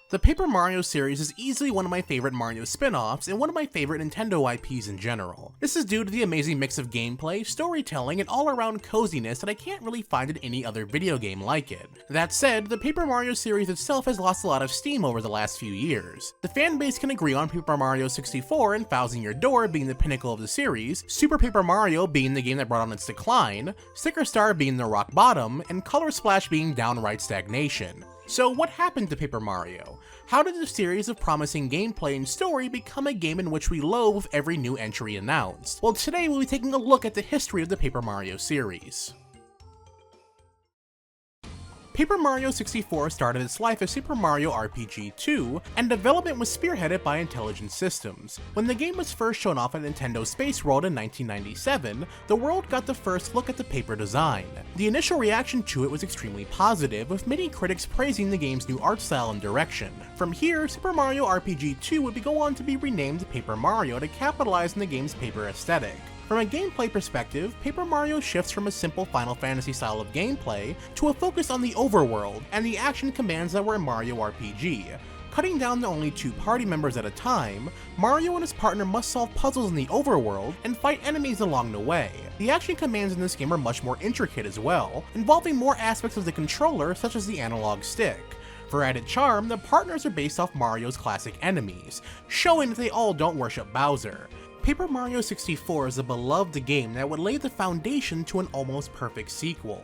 The Paper Mario series is easily one of my favorite Mario spin-offs and one of my favorite Nintendo IPs in general. This is due to the amazing mix of gameplay, storytelling, and all-around coziness that I can't really find in any other video game like it. That said, the Paper Mario series itself has lost a lot of steam over the last few years. The fanbase can agree on Paper Mario 64 and Thousand-Year Door being the pinnacle of the series, Super Paper Mario being the game that brought on its decline, Sticker Star being the rock bottom, and Color Splash being downright stagnation. So what happened to Paper Mario? How did the series of promising gameplay and story become a game in which we loathe with every new entry announced? Well, today we'll be taking a look at the history of the Paper Mario series. Paper Mario 64 started its life as Super Mario RPG 2, and development was spearheaded by Intelligent Systems. When the game was first shown off at Nintendo Space World in 1997, the world got the first look at the paper design. The initial reaction to it was extremely positive, with many critics praising the game's new art style and direction. From here, Super Mario RPG 2 would go on to be renamed Paper Mario to capitalize on the game's paper aesthetic. From a gameplay perspective, Paper Mario shifts from a simple Final Fantasy style of gameplay to a focus on the overworld and the action commands that were in Mario RPG. Cutting down to only 2 party members at a time, Mario and his partner must solve puzzles in the overworld and fight enemies along the way. The action commands in this game are much more intricate as well, involving more aspects of the controller such as the analog stick. For added charm, the partners are based off Mario's classic enemies, showing that they all don't worship Bowser. Paper Mario 64 is a beloved game that would lay the foundation to an almost perfect sequel.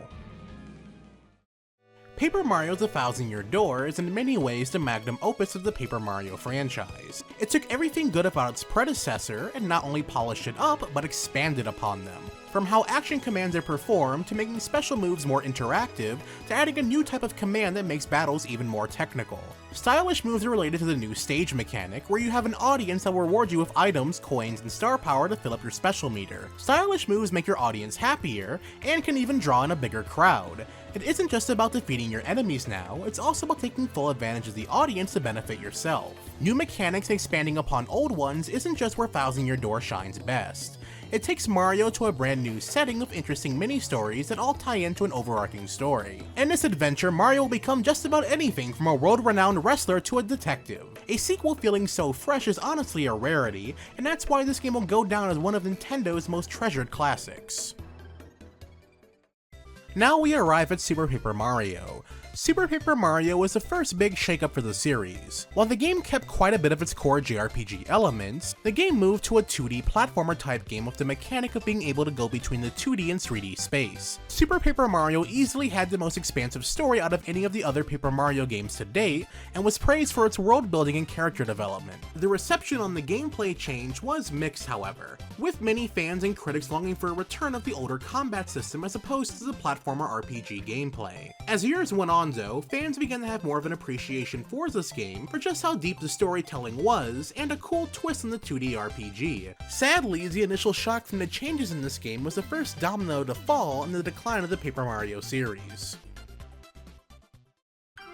Paper Mario The Thousand-Year Door is in many ways the magnum opus of the Paper Mario franchise. It took everything good about its predecessor and not only polished it up, but expanded upon them. From how action commands are performed, to making special moves more interactive, to adding a new type of command that makes battles even more technical. Stylish moves are related to the new stage mechanic, where you have an audience that will reward you with items, coins, and star power to fill up your special meter. Stylish moves make your audience happier, and can even draw in a bigger crowd. It isn't just about defeating your enemies now, it's also about taking full advantage of the audience to benefit yourself. New mechanics expanding upon old ones isn't just where Thousand-Year Door shines best. It takes Mario to a brand new setting of interesting mini-stories that all tie into an overarching story. In this adventure, Mario will become just about anything from a world-renowned wrestler to a detective. A sequel feeling so fresh is honestly a rarity, and that's why this game will go down as one of Nintendo's most treasured classics. Now we arrive at Super Paper Mario. Super Paper Mario was the first big shakeup for the series. While the game kept quite a bit of its core JRPG elements, the game moved to a 2D platformer type game with the mechanic of being able to go between the 2D and 3D space. Super Paper Mario easily had the most expansive story out of any of the other Paper Mario games to date, and was praised for its world building and character development. The reception on the gameplay change was mixed, however, with many fans and critics longing for a return of the older combat system as opposed to the platformer RPG gameplay. As years went on though, fans began to have more of an appreciation for this game for just how deep the storytelling was, and a cool twist on the 2D RPG. Sadly, the initial shock from the changes in this game was the first domino to fall in the decline of the Paper Mario series.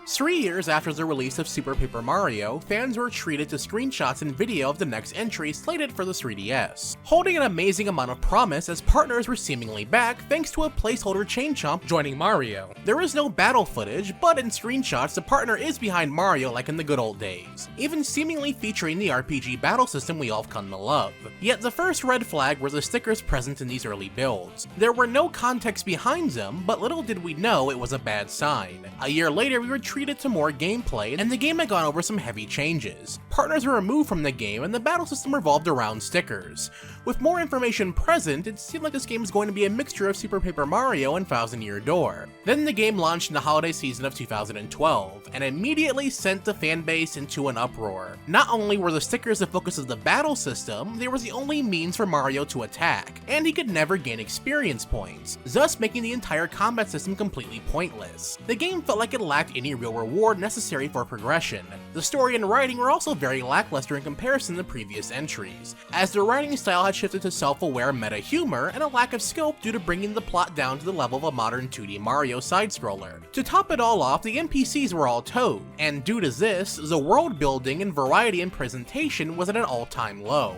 3 years after the release of Super Paper Mario, fans were treated to screenshots and video of the next entry slated for the 3DS, holding an amazing amount of promise as partners were seemingly back thanks to a placeholder Chain Chomp joining Mario. There is no battle footage, but in screenshots the partner is behind Mario like in the good old days, even seemingly featuring the RPG battle system we all come to love. Yet the first red flag were the stickers present in these early builds. There were no context behind them, but little did we know it was a bad sign. A year later we were treated to more gameplay, and the game had gone over some heavy changes. Partners were removed from the game, and the battle system revolved around stickers. With more information present, it seemed like this game was going to be a mixture of Super Paper Mario and Thousand-Year Door. Then the game launched in the holiday season of 2012, and immediately sent the fanbase into an uproar. Not only were the stickers the focus of the battle system, they were the only means for Mario to attack, and he could never gain experience points, thus making the entire combat system completely pointless. The game felt like it lacked any real reward necessary for progression. The story and writing were also very lackluster in comparison to previous entries, as the writing style had shifted to self-aware meta humor and a lack of scope due to bringing the plot down to the level of a modern 2D Mario side-scroller. To top it all off, the NPCs were all Toad, and due to this, the world building and variety in presentation was at an all-time low.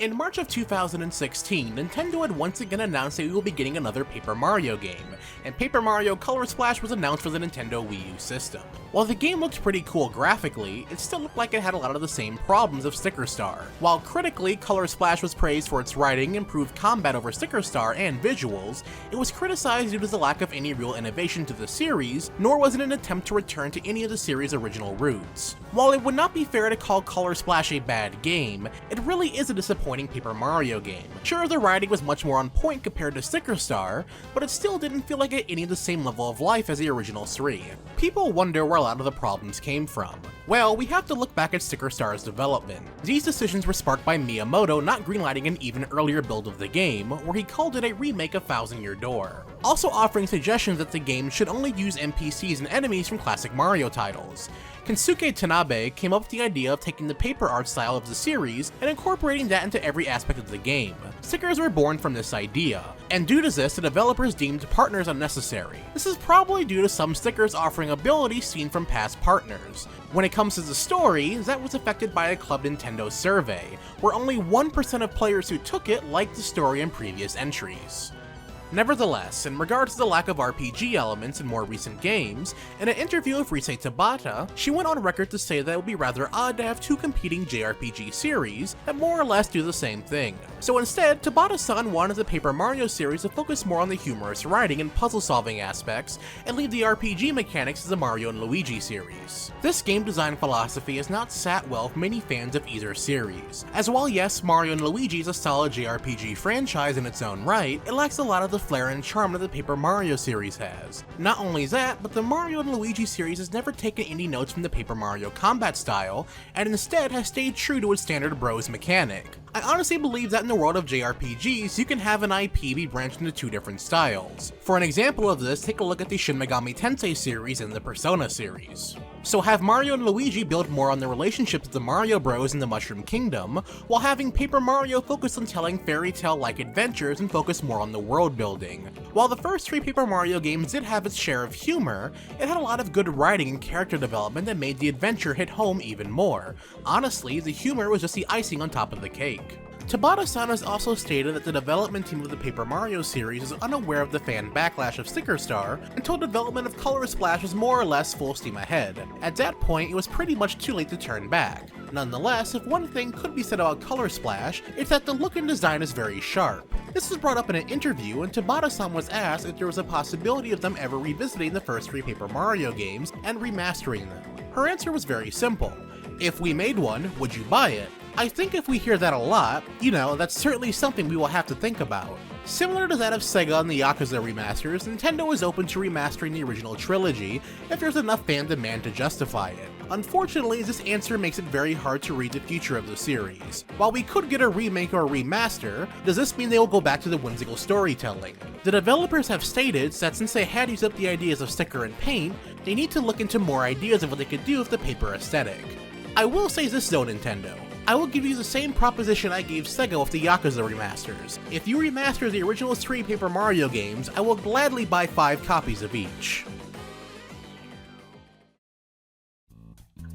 In March of 2016, Nintendo had once again announced that we will be getting another Paper Mario game, and Paper Mario Color Splash was announced for the Nintendo Wii U system. While the game looked pretty cool graphically, it still looked like it had a lot of the same problems of Sticker Star. While critically, Color Splash was praised for its writing, improved combat over Sticker Star, and visuals, it was criticized due to the lack of any real innovation to the series, nor was it an attempt to return to any of the series' original roots. While it would not be fair to call Color Splash a bad game, it really is a disappointing Paper Mario game. Sure, the writing was much more on point compared to Sticker Star, but it still didn't feel like it had any of the same level of life as the original 3. People wonder where a lot of the problems came from. Well, we have to look back at Sticker Star's development. These decisions were sparked by Miyamoto not greenlighting an even earlier build of the game, where he called it a remake of ThousandYear Door, also offering suggestions that the game should only use NPCs and enemies from classic Mario titles. Kensuke Tanabe came up with the idea of taking the paper art style of the series and incorporating that into every aspect of the game. Stickers were born from this idea, and due to this, the developers deemed partners unnecessary. This is probably due to some stickers offering abilities seen from past partners. When it comes to the story, that was affected by a Club Nintendo survey, where only 1% of players who took it liked the story in previous entries. Nevertheless, in regards to the lack of RPG elements in more recent games, in an interview with Rise Tabata, she went on record to say that it would be rather odd to have two competing JRPG series that more or less do the same thing. So instead, Tabata-san wanted the Paper Mario series to focus more on the humorous writing and puzzle-solving aspects, and leave the RPG mechanics to the Mario and Luigi series. This game design philosophy has not sat well with many fans of either series, as while yes, Mario and Luigi is a solid JRPG franchise in its own right, it lacks a lot of the flair and charm that the Paper Mario series has. Not only that, but the Mario and Luigi series has never taken any notes from the Paper Mario combat style, and instead has stayed true to its standard bros mechanic. I honestly believe that in the world of JRPGs, you can have an IP be branched into two different styles. For an example of this, take a look at the Shin Megami Tensei series and the Persona series. So have Mario and Luigi build more on the relationships of the Mario Bros in the Mushroom Kingdom, while having Paper Mario focus on telling fairy tale-like adventures and focus more on the world building. While the first 3 Paper Mario games did have its share of humor, it had a lot of good writing and character development that made the adventure hit home even more. Honestly, the humor was just the icing on top of the cake. Tabata-san has also stated that the development team of the Paper Mario series is unaware of the fan backlash of Sticker Star until development of Color Splash was more or less full steam ahead. At that point, it was pretty much too late to turn back. Nonetheless, if one thing could be said about Color Splash, it's that the look and design is very sharp. This was brought up in an interview, and Tabata-san was asked if there was a possibility of them ever revisiting the first 3 Paper Mario games and remastering them. Her answer was very simple. If we made one, would you buy it? I think if we hear that a lot, that's certainly something we will have to think about. Similar to that of Sega and the Yakuza remasters, Nintendo is open to remastering the original trilogy if there's enough fan demand to justify it. Unfortunately, this answer makes it very hard to read the future of the series. While we could get a remake or a remaster, does this mean they will go back to the whimsical storytelling? The developers have stated that since they had used up the ideas of sticker and paint, they need to look into more ideas of what they could do with the paper aesthetic. I will say this though, Nintendo. I will give you the same proposition I gave Sega with the Yakuza remasters. If you remaster the original 3 Paper Mario games, I will gladly buy 5 copies of each.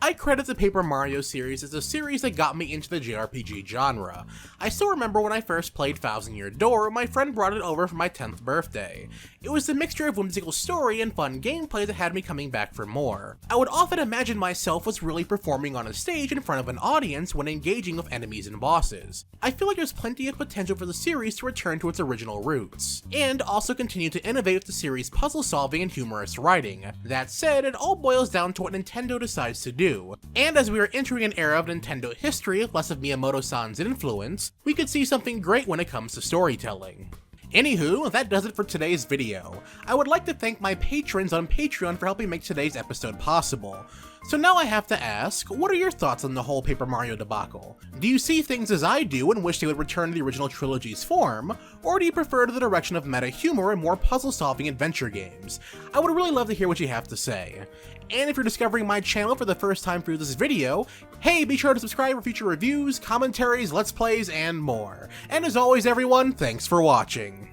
I credit the Paper Mario series as a series that got me into the JRPG genre. I still remember when I first played ThousandYear Door, my friend brought it over for my 10th birthday. It was the mixture of whimsical story and fun gameplay that had me coming back for more. I would often imagine myself as really performing on a stage in front of an audience when engaging with enemies and bosses. I feel like there's plenty of potential for the series to return to its original roots, and also continue to innovate with the series' puzzle solving and humorous writing. That said, it all boils down to what Nintendo decides to do. And as we are entering an era of Nintendo history with less of Miyamoto-san's influence, we could see something great when it comes to storytelling. Anywho, that does it for today's video. I would like to thank my patrons on Patreon for helping make today's episode possible. So now I have to ask, what are your thoughts on the whole Paper Mario debacle? Do you see things as I do and wish they would return to the original trilogy's form, or do you prefer the direction of meta humor and more puzzle-solving adventure games? I would really love to hear what you have to say. And if you're discovering my channel for the first time through this video, hey, be sure to subscribe for future reviews, commentaries, let's plays, and more. And as always everyone, thanks for watching.